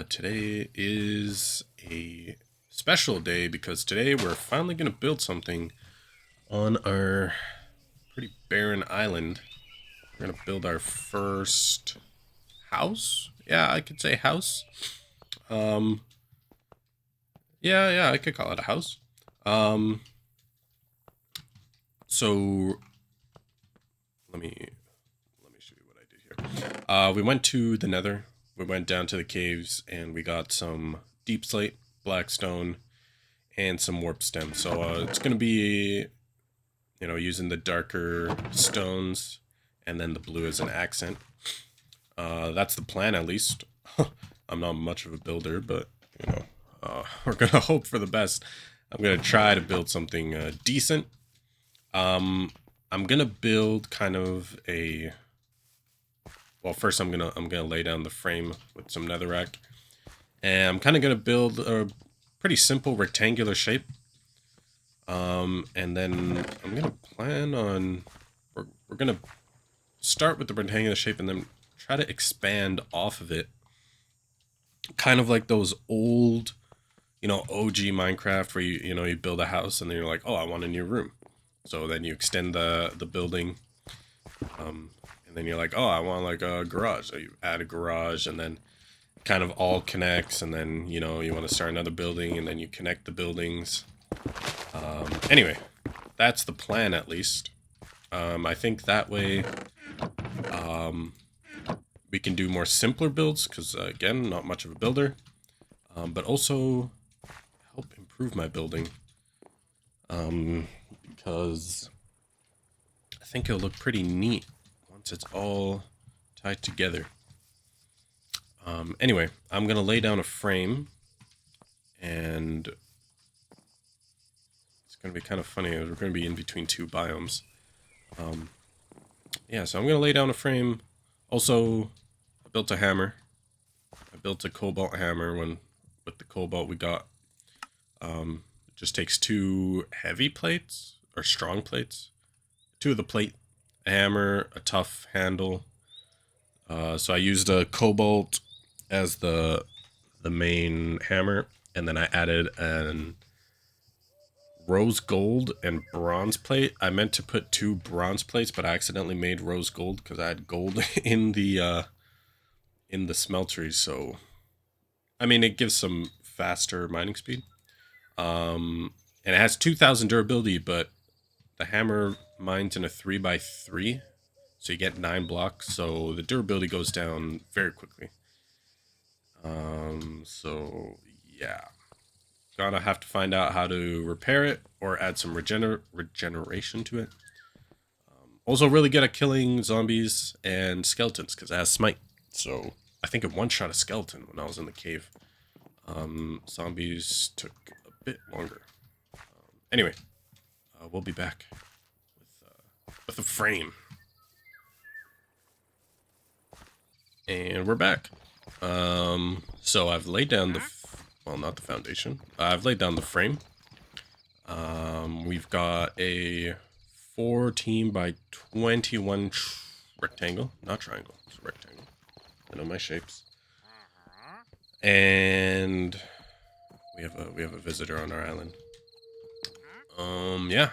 Today is a special day because today we're finally going to build something on our pretty barren island. We're going to build our first house. Yeah, I could say house. Um, yeah, I could call it a house. Um, so let me show you what I did here. We went to the Nether. We went down to the caves and we got some deep slate, black stone, and some warp stem. So it's gonna be, using the darker stones and then the blue as an accent. That's the plan, at least. I'm not much of a builder, but we're gonna hope for the best. I'm gonna try to build something decent. I'm gonna build kind of a. Well, first I'm gonna lay down the frame with some netherrack, and I'm kind of gonna build a pretty simple rectangular shape. And then I'm gonna plan on we're gonna start with the rectangular shape and then try to expand off of it, kind of like those old, OG Minecraft where you build a house and then you're like, oh, I want a new room, so then you extend the building. And then you're like, oh, I want like a garage. So you add a garage and then kind of all connects. And then, you want to start another building and then you connect the buildings. Anyway, that's the plan at least. I think that way we can do more simpler builds because, again, not much of a builder. But also help improve my building. Because I think it'll look pretty neat once it's all tied together. Anyway, I'm gonna lay down a frame, and it's gonna be kind of funny. We're gonna be in between two biomes. Yeah, so I'm gonna lay down a frame. Also, I built a hammer. I built a cobalt hammer with the cobalt we got. It just takes two heavy plates or strong plates, two of the plate, a hammer, a tough handle. So I used a cobalt as the main hammer, and then I added an rose gold and bronze plate. I meant to put two bronze plates, but I accidentally made rose gold because I had gold in the smeltery. So I mean, it gives some faster mining speed. And it has 2,000 durability, but the hammer mines in a 3x3, so you get 9 blocks, so the durability goes down very quickly. So yeah, gonna have to find out how to repair it or add some regeneration to it. Also really good at killing zombies and skeletons because it has smite. So I think it one-shot a skeleton when I was in the cave. Zombies took a bit longer. Anyway, we'll be back with the frame. And we're back. So I've laid down well, not the foundation. I've laid down the frame. We've got a 14 by 21 rectangle, not triangle, it's a rectangle. I know my shapes. And we have a visitor on our island. Yeah.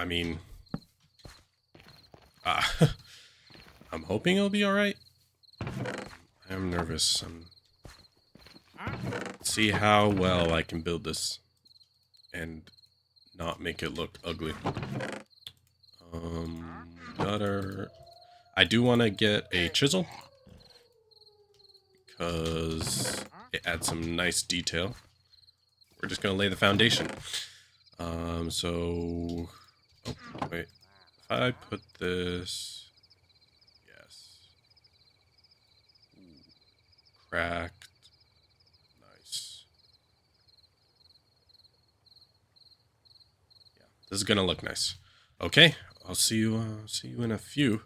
I mean, I'm hoping it'll be alright. I am nervous. See how well I can build this and not make it look ugly. I do want to get a chisel because it adds some nice detail. We're just gonna lay the foundation. Oh, wait. If I put this... Yes. Ooh, cracked. Nice. Yeah, this is gonna look nice. Okay, I'll see you in a few.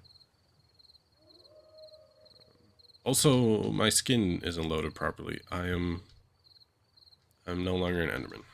Also, my skin isn't loaded properly. I'm no longer an Enderman.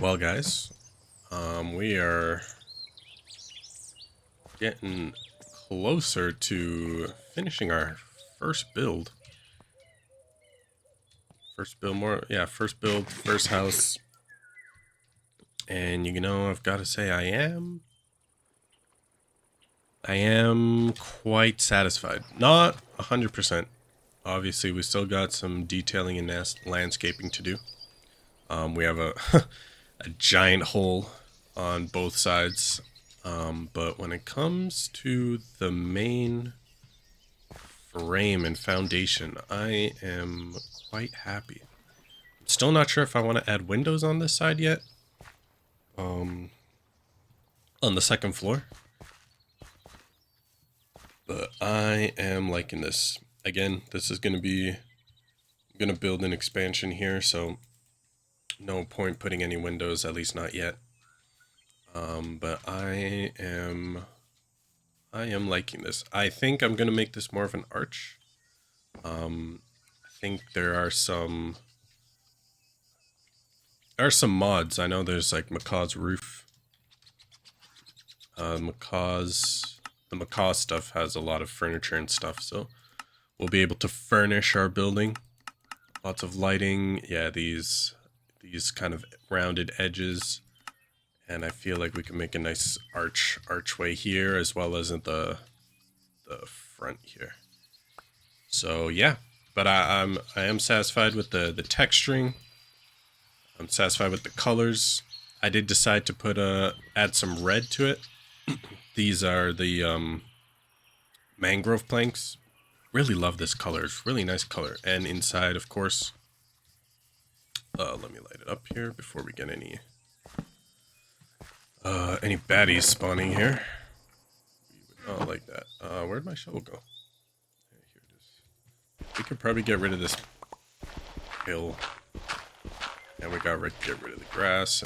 Well, guys, we are getting closer to finishing our first build. First build, first house. And you know, I've got to say, I am quite satisfied. Not 100%. Obviously, we still got some detailing and landscaping to do. We have a a giant hole on both sides. But when it comes to the main frame and foundation, I am quite happy. I'm still not sure if I want to add windows on this side yet. On the second floor. But I am liking this. Again, this is going to be... I'm going to build an expansion here, so no point putting any windows, at least not yet. But I am liking this. I think I'm going to make this more of an arch. I think there are some mods. I know there's like Macaw's roof. The Macaw stuff has a lot of furniture and stuff, so we'll be able to furnish our building. Lots of lighting. Yeah, these kind of rounded edges. And I feel like we can make a nice archway here as well as in the front here. So yeah, but I am satisfied with the texturing. I'm satisfied with the colors. I did decide to add some red to it. These are the mangrove planks. Really love this color. It's really nice color. And inside, of course, let me light it up here before we get any baddies spawning here. We would not like that. Where'd my shovel go? Okay, here it is. We could probably get rid of this hill. And we got to get rid of the grass.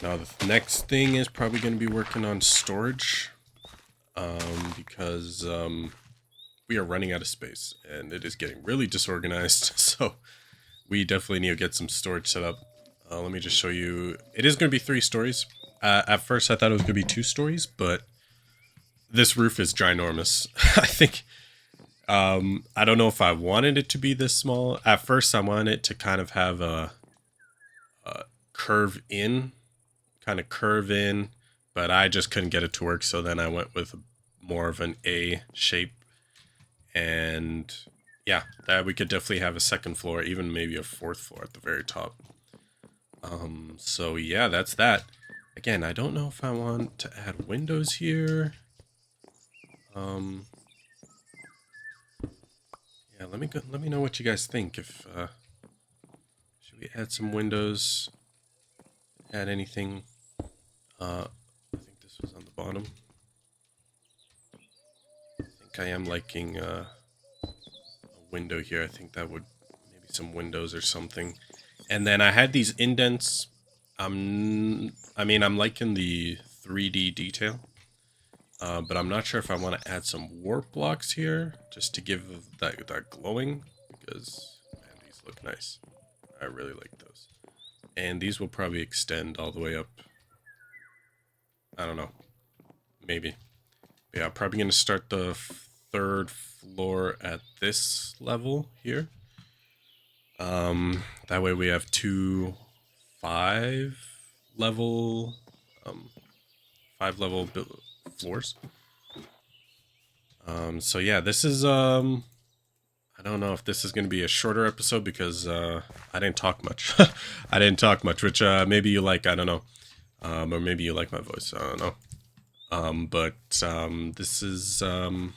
Now the next thing is probably going to be working on storage. Because we are running out of space. And it is getting really disorganized. So we definitely need to get some storage set up. Let me just show you. It is going to be 3 stories. At first I thought it was going to be 2 stories, but this roof is ginormous. I think, I don't know if I wanted it to be this small. At first I wanted it to kind of have a curve in, but I just couldn't get it to work. So then I went with more of an A shape. And yeah, that we could definitely have a second floor, even maybe a 4th floor at the very top. So yeah, that's that. Again, I don't know if I want to add windows here. Yeah, let me know what you guys think. If should we add some windows? Add anything? I think this was on the bottom. I think I am liking a window here. I think that would maybe some windows or something. And then I had these indents. I'm liking the 3D detail. But I'm not sure if I want to add some warp blocks here just to give that glowing, because man, these look nice. I really like those. And these will probably extend all the way up. I don't know. Maybe. But yeah, I'm probably going to start the 3rd floor at this level here. That way we have 2 5-level floors. So yeah, this is I don't know if this is going to be a shorter episode because I didn't talk much. I didn't talk much, which maybe you like, I don't know. Or maybe you like my voice, I don't know. But this is the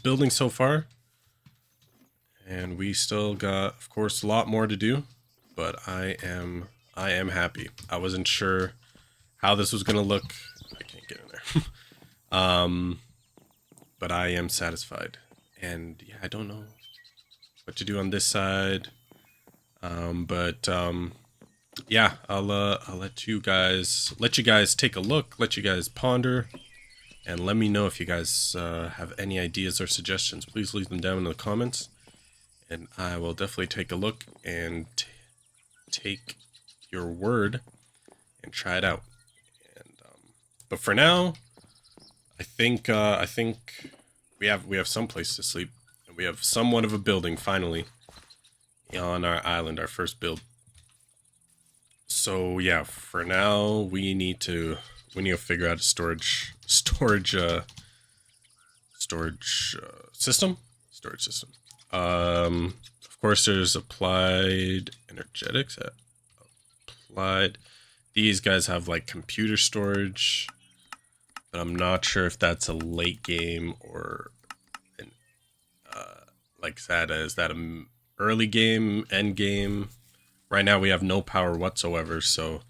building so far. And we still got, of course, a lot more to do, but I am happy. I wasn't sure how this was going to look. I can't get in there. But I am satisfied. And yeah, I don't know what to do on this side. Yeah, I'll let you guys take a look, let you guys ponder, and let me know if you guys have any ideas or suggestions. Please leave them down in the comments, and I will definitely take a look and take your word and try it out. And but for now, I think we have some place to sleep, and we have somewhat of a building finally on our island, our first build. So yeah, for now we need to figure out a storage system. Of course, there's applied energetics. Applied. These guys have like computer storage, but I'm not sure if that's a late game or an like that. Is that a early game, end game? Right now we have no power whatsoever, so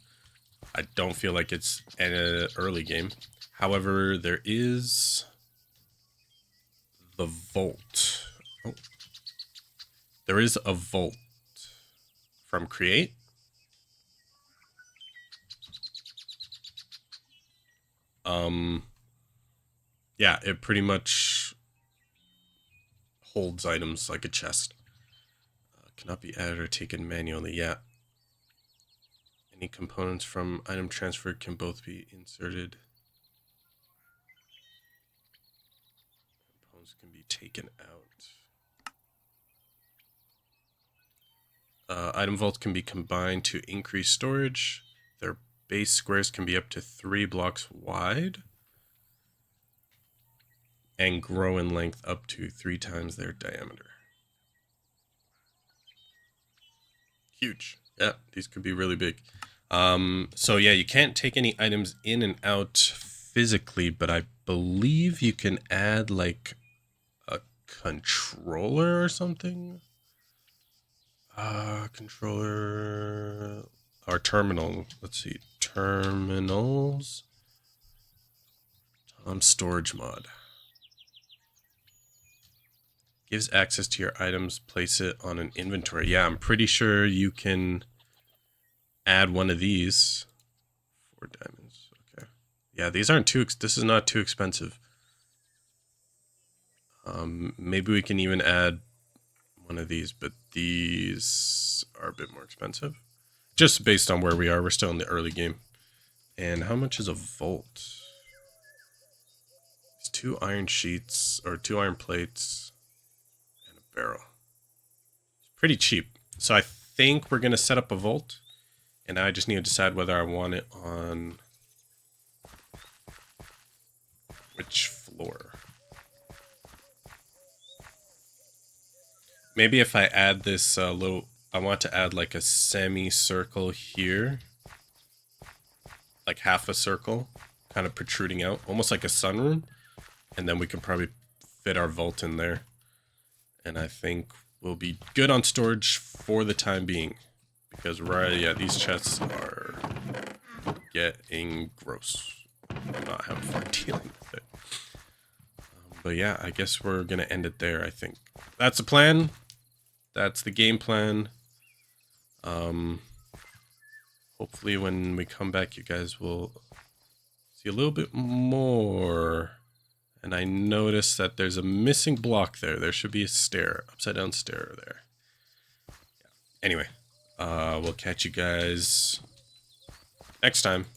I don't feel like it's an early game. However, there is the vault. Oh. There is a vault from Create. Yeah, it pretty much holds items like a chest. Cannot be added or taken manually. Yeah. Any components from item transfer can both be inserted. Components can be taken out. Item vaults can be combined to increase storage. Their base squares can be up to 3 blocks wide and grow in length up to 3 times their diameter. Huge. Yeah, these could be really big. So yeah, you can't take any items in and out physically, but I believe you can add like a controller or something. Controller or terminal. Let's see. Terminals. Storage mod. Gives access to your items. Place it on an inventory. Yeah, I'm pretty sure you can add one of these. 4 diamonds. Okay. Yeah, these aren't too. This is not too expensive. Maybe we can even add one of these, but these are a bit more expensive. Just based on where we are, we're still in the early game. And how much is a vault? It's 2 iron sheets or 2 iron plates and a barrel. It's pretty cheap. So I think we're gonna set up a vault, and I just need to decide whether I want it on which floor. Maybe if I add this little, I want to add like a semicircle here, like half a circle, kind of protruding out, almost like a sunroom, and then we can probably fit our vault in there. And I think we'll be good on storage for the time being, because yeah, these chests are getting gross. I'm not having fun dealing with it. But yeah, I guess we're gonna end it there. I think that's the plan. That's the game plan. Hopefully when we come back, you guys will see a little bit more. And I noticed that there's a missing block there. There should be a stair, upside down stair there. Yeah. Anyway, we'll catch you guys next time.